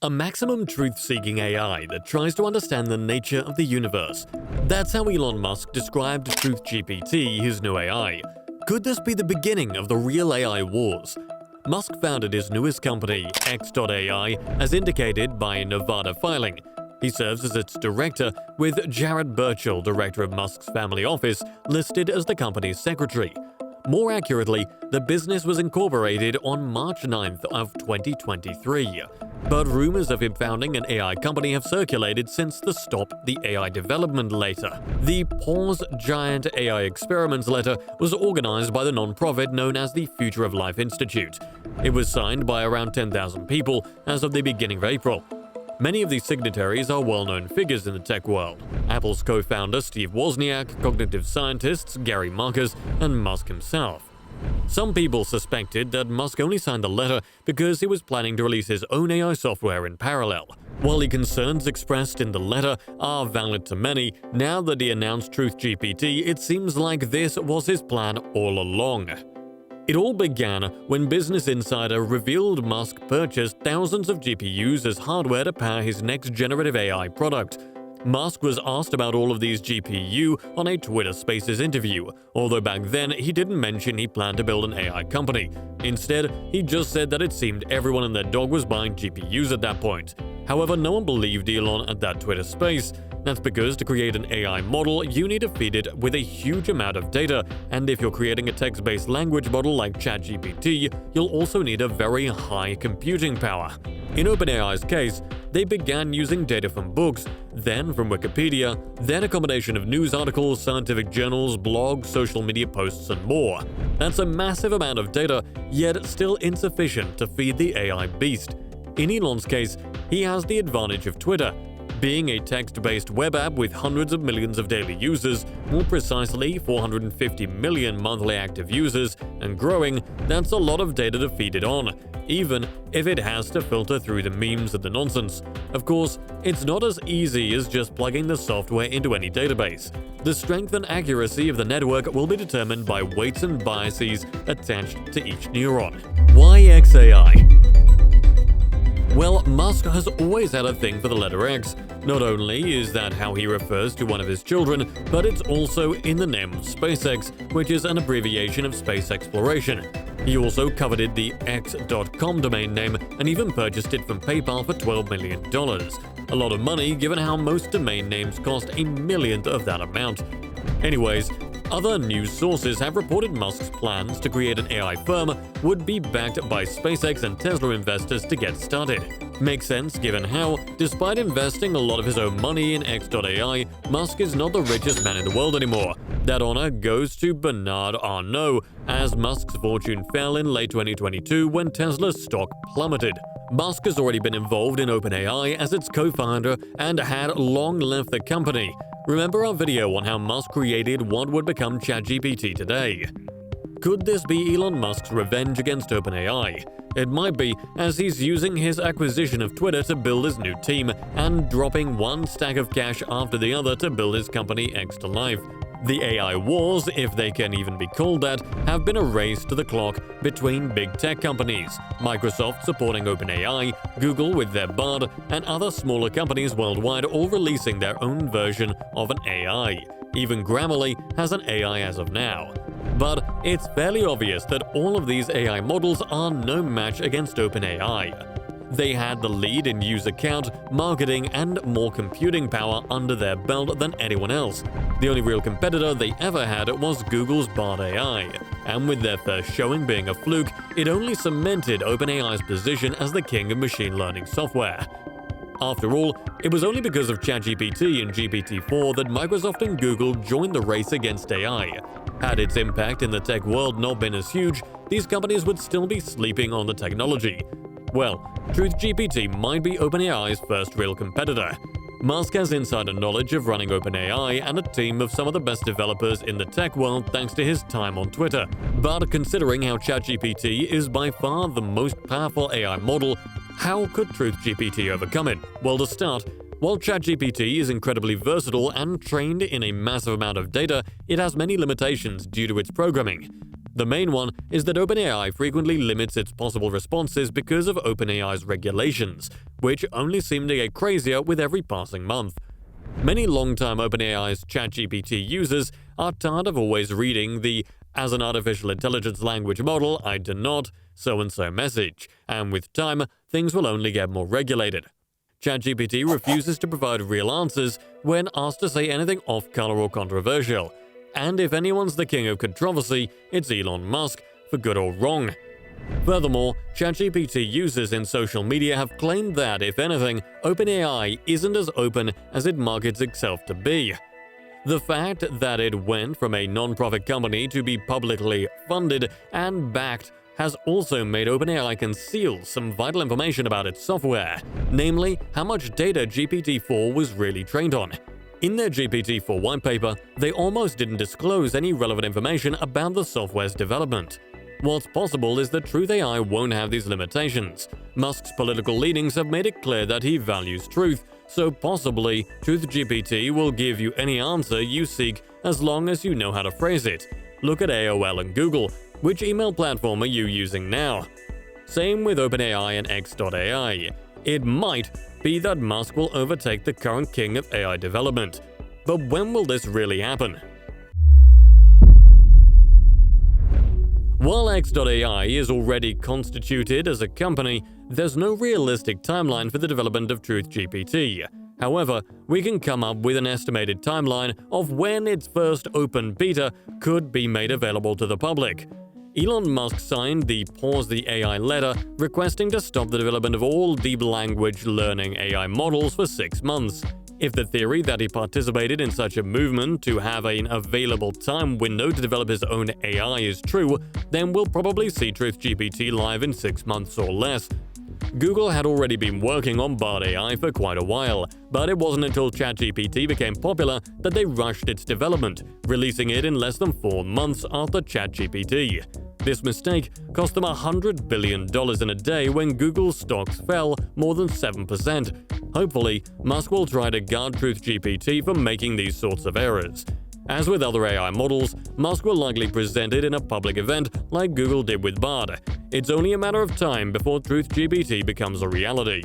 A maximum truth-seeking AI that tries to understand the nature of the universe. That's how Elon Musk described TruthGPT, his new AI. Could this be the beginning of the real AI wars? Musk founded his newest company, X.AI, as indicated by a Nevada filing. He serves as its director, with Jared Birchall, director of Musk's family office, listed as the company's secretary. More accurately, the business was incorporated on March 9th of 2023. But rumors of him founding an AI company have circulated since the Stop the AI Development letter. The Pause Giant AI Experiments letter was organized by the nonprofit known as the Future of Life Institute. It was signed by around 10,000 people as of the beginning of April. Many of these signatories are well-known figures in the tech world. Apple's co-founder Steve Wozniak, cognitive scientists Gary Marcus, and Musk himself. Some people suspected that Musk only signed the letter because he was planning to release his own AI software in parallel. While the concerns expressed in the letter are valid to many, now that he announced TruthGPT, it seems like this was his plan all along. It all began when Business Insider revealed Musk purchased thousands of GPUs as hardware to power his next generative AI product. Musk was asked about all of these GPU on a Twitter Spaces interview, although back then he didn't mention he planned to build an AI company. Instead, he just said that it seemed everyone and their dog was buying GPUs at that point. However, no one believed Elon at that Twitter space. That's because to create an AI model, you need to feed it with a huge amount of data, and if you're creating a text-based language model like ChatGPT, you'll also need a very high computing power. In OpenAI's case, they began using data from books, then from Wikipedia, then a combination of news articles, scientific journals, blogs, social media posts, and more. That's a massive amount of data, yet still insufficient to feed the AI beast. In Elon's case, he has the advantage of Twitter. Being a text-based web app with hundreds of millions of daily users, more precisely 450 million monthly active users, and growing, that's a lot of data to feed it on, even if it has to filter through the memes and the nonsense. Of course, it's not as easy as just plugging the software into any database. The strength and accuracy of the network will be determined by weights and biases attached to each neuron. Why X.AI? Well, Musk has always had a thing for the letter X. Not only is that how he refers to one of his children, but it's also in the name of SpaceX, which is an abbreviation of space exploration. He also coveted the X.com domain name and even purchased it from PayPal for $12 million. A lot of money given how most domain names cost a millionth of that amount. Anyways, other news sources have reported Musk's plans to create an AI firm would be backed by SpaceX and Tesla investors to get started. Makes sense given how, despite investing a lot of his own money in X.AI, Musk is not the richest man in the world anymore. That honor goes to Bernard Arnault, as Musk's fortune fell in late 2022 when Tesla's stock plummeted. Musk has already been involved in OpenAI as its co-founder and had long left the company. Remember our video on how Musk created what would become ChatGPT today? Could this be Elon Musk's revenge against OpenAI? It might be, as he's using his acquisition of Twitter to build his new team and dropping one stack of cash after the other to build his company X to life. The AI wars, if they can even be called that, have been a race to the clock between big tech companies, Microsoft supporting OpenAI, Google with their Bard, and other smaller companies worldwide all releasing their own version of an AI. Even Grammarly has an AI as of now. But it's fairly obvious that all of these AI models are no match against OpenAI. They had the lead in user count, marketing, and more computing power under their belt than anyone else. The only real competitor they ever had was Google's Bard AI, and with their first showing being a fluke, it only cemented OpenAI's position as the king of machine learning software. After all, it was only because of ChatGPT and GPT-4 that Microsoft and Google joined the race against AI. Had its impact in the tech world not been as huge, these companies would still be sleeping on the technology. Well, TruthGPT might be OpenAI's first real competitor. Musk has insider knowledge of running OpenAI and a team of some of the best developers in the tech world thanks to his time on Twitter. But considering how ChatGPT is by far the most powerful AI model, how could TruthGPT overcome it? Well, to start, while ChatGPT is incredibly versatile and trained in a massive amount of data, it has many limitations due to its programming. The main one is that OpenAI frequently limits its possible responses because of OpenAI's regulations, which only seem to get crazier with every passing month. Many long-time OpenAI's ChatGPT users are tired of always reading the "as an artificial intelligence language model, I do not" so-and-so message, and with time, things will only get more regulated. ChatGPT refuses to provide real answers when asked to say anything off-color or controversial. And if anyone's the king of controversy, it's Elon Musk, for good or wrong. Furthermore, ChatGPT users in social media have claimed that, if anything, OpenAI isn't as open as it markets itself to be. The fact that it went from a non-profit company to be publicly funded and backed has also made OpenAI conceal some vital information about its software, namely how much data GPT-4 was really trained on. In their GPT-4 white paper, they almost didn't disclose any relevant information about the software's development. What's possible is that TruthAI won't have these limitations. Musk's political leanings have made it clear that he values truth, so possibly TruthGPT will give you any answer you seek as long as you know how to phrase it. Look at AOL and Google. Which email platform are you using now? Same with OpenAI and X.AI. It might be that Musk will overtake the current king of AI development. But when will this really happen? While X.AI is already constituted as a company, there's no realistic timeline for the development of TruthGPT. However, we can come up with an estimated timeline of when its first open beta could be made available to the public. Elon Musk signed the Pause the AI letter requesting to stop the development of all deep language learning AI models for 6 months. If the theory that he participated in such a movement to have an available time window to develop his own AI is true, then we'll probably see TruthGPT live in 6 months or less. Google had already been working on Bard AI for quite a while, but it wasn't until ChatGPT became popular that they rushed its development, releasing it in less than 4 months after ChatGPT. This mistake cost them $100 billion in a day when Google's stocks fell more than 7%. Hopefully, Musk will try to guard TruthGPT from making these sorts of errors. As with other AI models, Musk will likely present it in a public event like Google did with Bard. It's only a matter of time before TruthGPT becomes a reality.